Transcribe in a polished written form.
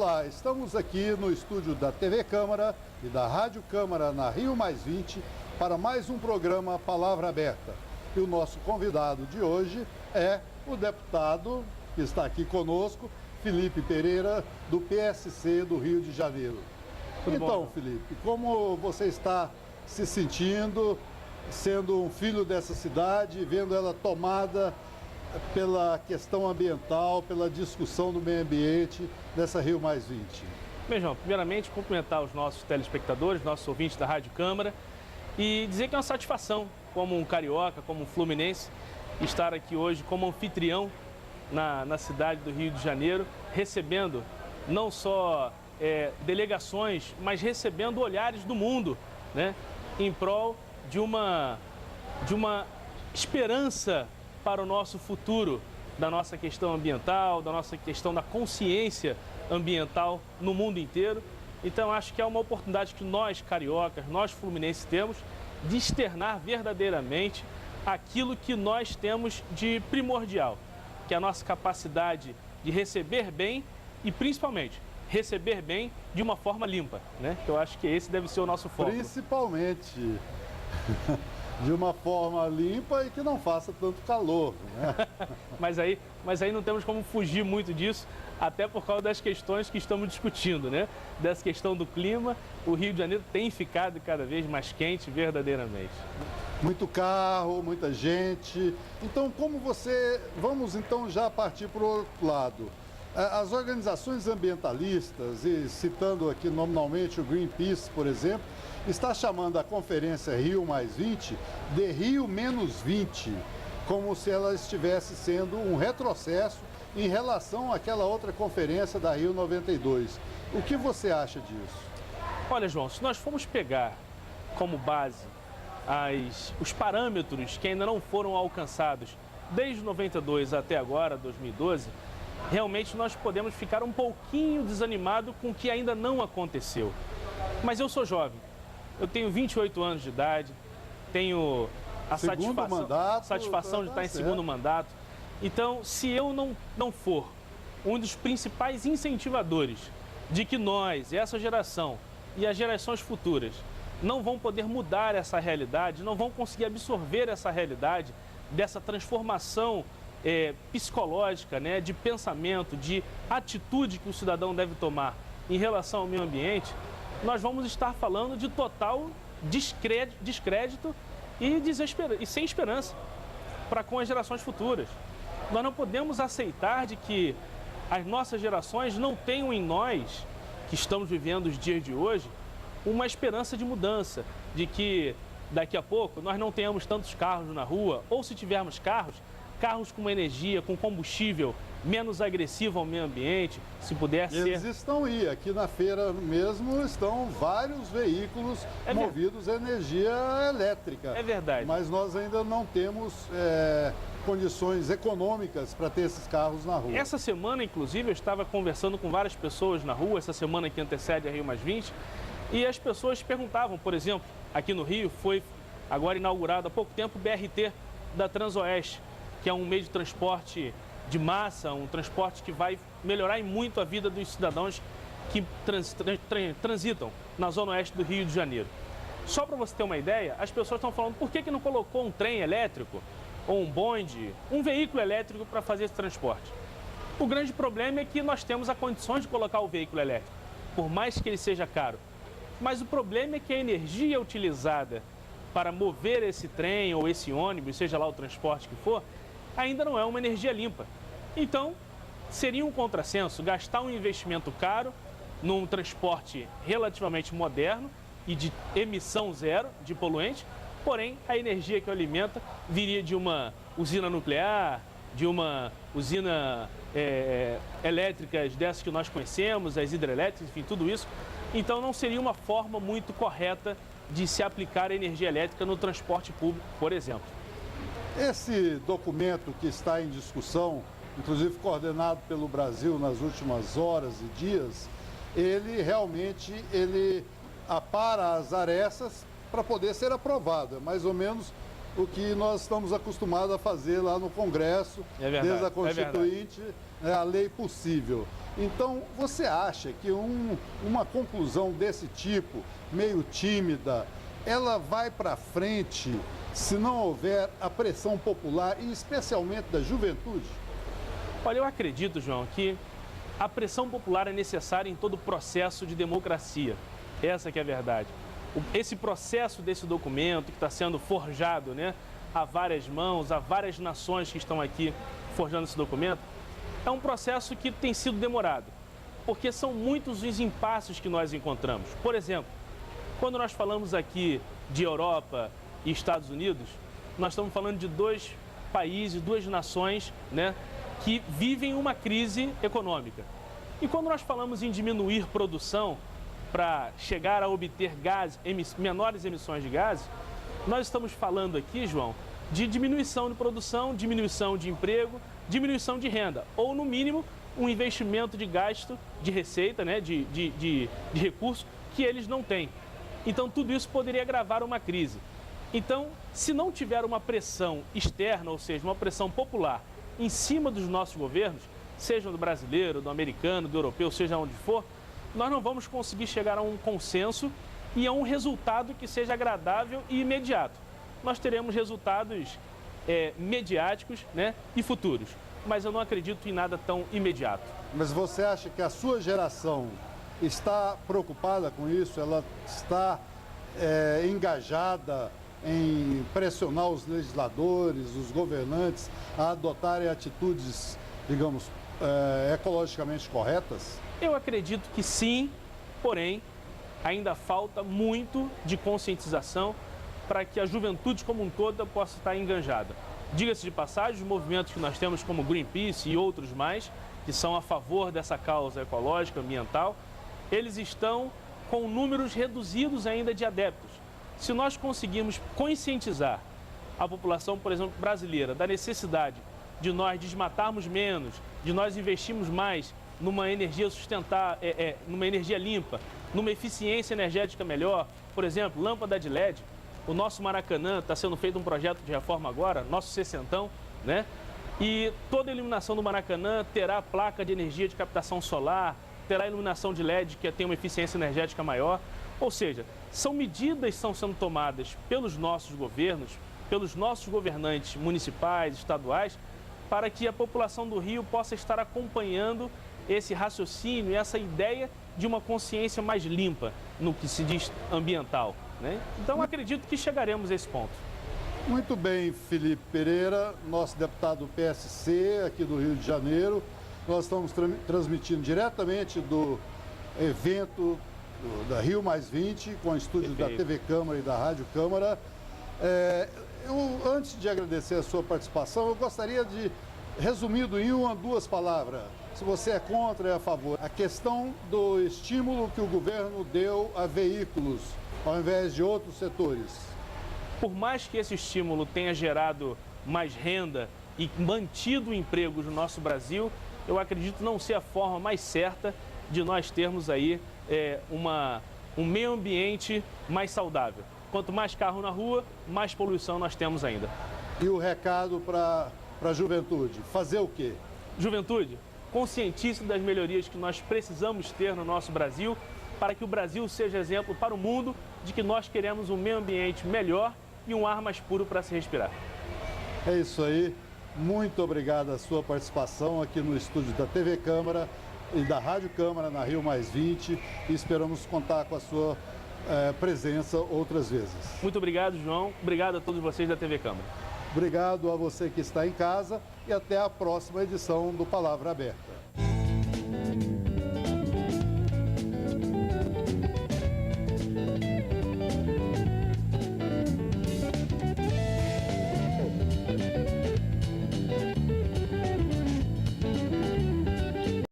Olá, estamos aqui no estúdio da TV Câmara e da Rádio Câmara na Rio+20 para mais um programa Palavra Aberta. E o nosso convidado de hoje é o deputado que está aqui conosco, Felipe Pereira, do PSC do Rio de Janeiro. Tudo então, bom? Felipe, como você está se sentindo, sendo um filho dessa cidade, vendo ela tomada pela questão ambiental, pela discussão do meio ambiente dessa Rio+20? Bem, João, primeiramente cumprimentar os nossos telespectadores, nossos ouvintes da Rádio Câmara e dizer que é uma satisfação, como um carioca, como um fluminense, estar aqui hoje como anfitrião na cidade do Rio de Janeiro, recebendo não só delegações, mas recebendo olhares do mundo, né, em prol de uma esperança para o nosso futuro, da nossa questão ambiental, da nossa questão da consciência ambiental no mundo inteiro. Então, acho que é uma oportunidade que nós, cariocas, nós fluminenses temos de externar verdadeiramente aquilo que nós temos de primordial, que é a nossa capacidade de receber bem e, principalmente, receber bem de uma forma limpa, né? Eu acho que esse deve ser o nosso foco. Principalmente de uma forma limpa e que não faça tanto calor, né? mas aí não temos como fugir muito disso, até por causa das questões que estamos discutindo, né? Dessa questão do clima, o Rio de Janeiro tem ficado cada vez mais quente verdadeiramente. Muito carro, muita gente. Então, vamos então já partir para o outro lado. As organizações ambientalistas, e citando aqui nominalmente o Greenpeace, por exemplo, está chamando a conferência Rio+20 de Rio-20, como se ela estivesse sendo um retrocesso em relação àquela outra conferência da Rio 92. O que você acha disso? Olha, João, se nós formos pegar como base os parâmetros que ainda não foram alcançados desde 92 até agora, 2012, realmente nós podemos ficar um pouquinho desanimado com o que ainda não aconteceu. Mas eu sou jovem, eu tenho 28 anos de idade, tenho a satisfação de estar em segundo mandato. Então, se eu não for um dos principais incentivadores de que nós, essa geração e as gerações futuras, não vão poder mudar essa realidade, não vão conseguir absorver essa realidade dessa transformação psicológica, né, de pensamento, de atitude que o cidadão deve tomar em relação ao meio ambiente, nós vamos estar falando de total descrédito e sem esperança para com as gerações futuras. Nós não podemos aceitar de que as nossas gerações não tenham em nós, que estamos vivendo os dias de hoje, uma esperança de mudança, de que daqui a pouco nós não tenhamos tantos carros na rua, ou se tivermos carros com energia, com combustível menos agressivo ao meio ambiente, se puder ser... Eles estão aí, aqui na feira mesmo estão vários veículos movidos a energia elétrica. É verdade. Mas nós ainda não temos condições econômicas para ter esses carros na rua. Essa semana, inclusive, eu estava conversando com várias pessoas na rua, essa semana que antecede a Rio+20, e as pessoas perguntavam, por exemplo, aqui no Rio foi agora inaugurado há pouco tempo o BRT da Transoeste, que é um meio de transporte de massa, um transporte que vai melhorar em muito a vida dos cidadãos que transitam na zona oeste do Rio de Janeiro. Só para você ter uma ideia, as pessoas estão falando por que não colocou um trem elétrico, ou um bonde, um veículo elétrico para fazer esse transporte. O grande problema é que nós temos a condições de colocar o veículo elétrico, por mais que ele seja caro. Mas o problema é que a energia utilizada para mover esse trem ou esse ônibus, seja lá o transporte que for, ainda não é uma energia limpa. Então, seria um contrassenso gastar um investimento caro num transporte relativamente moderno e de emissão zero de poluente, porém a energia que o alimenta viria de uma usina nuclear, de uma usina elétricas dessas que nós conhecemos, as hidrelétricas, enfim, tudo isso. Então não seria uma forma muito correta de se aplicar a energia elétrica no transporte público, por exemplo. Esse documento que está em discussão, inclusive coordenado pelo Brasil nas últimas horas e dias, ele realmente apara as arestas para poder ser aprovado. É mais ou menos o que nós estamos acostumados a fazer lá no Congresso, desde a Constituinte, a lei possível. Então, você acha que uma conclusão desse tipo, meio tímida, ela vai para frente se não houver a pressão popular e especialmente da juventude? Olha, eu acredito, João, que a pressão popular é necessária em todo o processo de democracia. Essa que é a verdade. Esse processo desse documento que está sendo forjado, né, a várias mãos, a várias nações que estão aqui forjando esse documento, é um processo que tem sido demorado, porque são muitos os impasses que nós encontramos. Por exemplo, quando nós falamos aqui de Europa e Estados Unidos, nós estamos falando de dois países, duas nações, né, que vivem uma crise econômica. E quando nós falamos em diminuir produção para chegar a obter menores emissões de gases, nós estamos falando aqui, João, de diminuição de produção, diminuição de emprego, diminuição de renda, ou no mínimo um investimento de gasto, de receita, né, de recurso que eles não têm. Então tudo isso poderia agravar uma crise. Então, se não tiver uma pressão externa, ou seja, uma pressão popular em cima dos nossos governos, seja do brasileiro, do americano, do europeu, seja onde for, nós não vamos conseguir chegar a um consenso e a um resultado que seja agradável e imediato. Nós teremos resultados mediáticos, né, e futuros, mas eu não acredito em nada tão imediato. Mas você acha que a sua geração está preocupada com isso? Ela está engajada em pressionar os legisladores, os governantes a adotarem atitudes, digamos, ecologicamente corretas? Eu acredito que sim, porém, ainda falta muito de conscientização para que a juventude como um todo possa estar enganjada. Diga-se de passagem, os movimentos que nós temos como Greenpeace e outros mais, que são a favor dessa causa ecológica, ambiental, eles estão com números reduzidos ainda de adeptos. Se nós conseguirmos conscientizar a população, por exemplo, brasileira, da necessidade de nós desmatarmos menos, de nós investirmos mais numa energia sustentável, numa energia limpa, numa eficiência energética melhor, por exemplo, lâmpada de LED, o nosso Maracanã está sendo feito um projeto de reforma agora, nosso 60º, né? E toda a iluminação do Maracanã terá placa de energia de captação solar, terá iluminação de LED que tem uma eficiência energética maior. Ou seja, são medidas que estão sendo tomadas pelos nossos governos, pelos nossos governantes municipais, estaduais, para que a população do Rio possa estar acompanhando esse raciocínio e essa ideia de uma consciência mais limpa no que se diz ambiental, né? Então, acredito que chegaremos a esse ponto. Muito bem, Felipe Pereira, nosso deputado do PSC aqui do Rio de Janeiro. Nós estamos transmitindo diretamente do evento da Rio Mais 20, com o estúdio da TV Câmara e da Rádio Câmara. Antes de agradecer a sua participação, eu gostaria de, resumido em uma, duas palavras, se você é contra ou é a favor, a questão do estímulo que o governo deu a veículos, ao invés de outros setores. Por mais que esse estímulo tenha gerado mais renda e mantido empregos no nosso Brasil, eu acredito não ser a forma mais certa de nós termos aí um meio ambiente mais saudável. Quanto mais carro na rua, mais poluição nós temos ainda. E o recado para a juventude? Fazer o quê? Juventude, conscientize das melhorias que nós precisamos ter no nosso Brasil, para que o Brasil seja exemplo para o mundo de que nós queremos um meio ambiente melhor e um ar mais puro para se respirar. É isso aí. Muito obrigado a sua participação aqui no estúdio da TV Câmara e da Rádio Câmara na Rio Mais 20 e esperamos contar com a sua presença outras vezes. Muito obrigado, João. Obrigado a todos vocês da TV Câmara. Obrigado a você que está em casa e até a próxima edição do Palavra Aberta.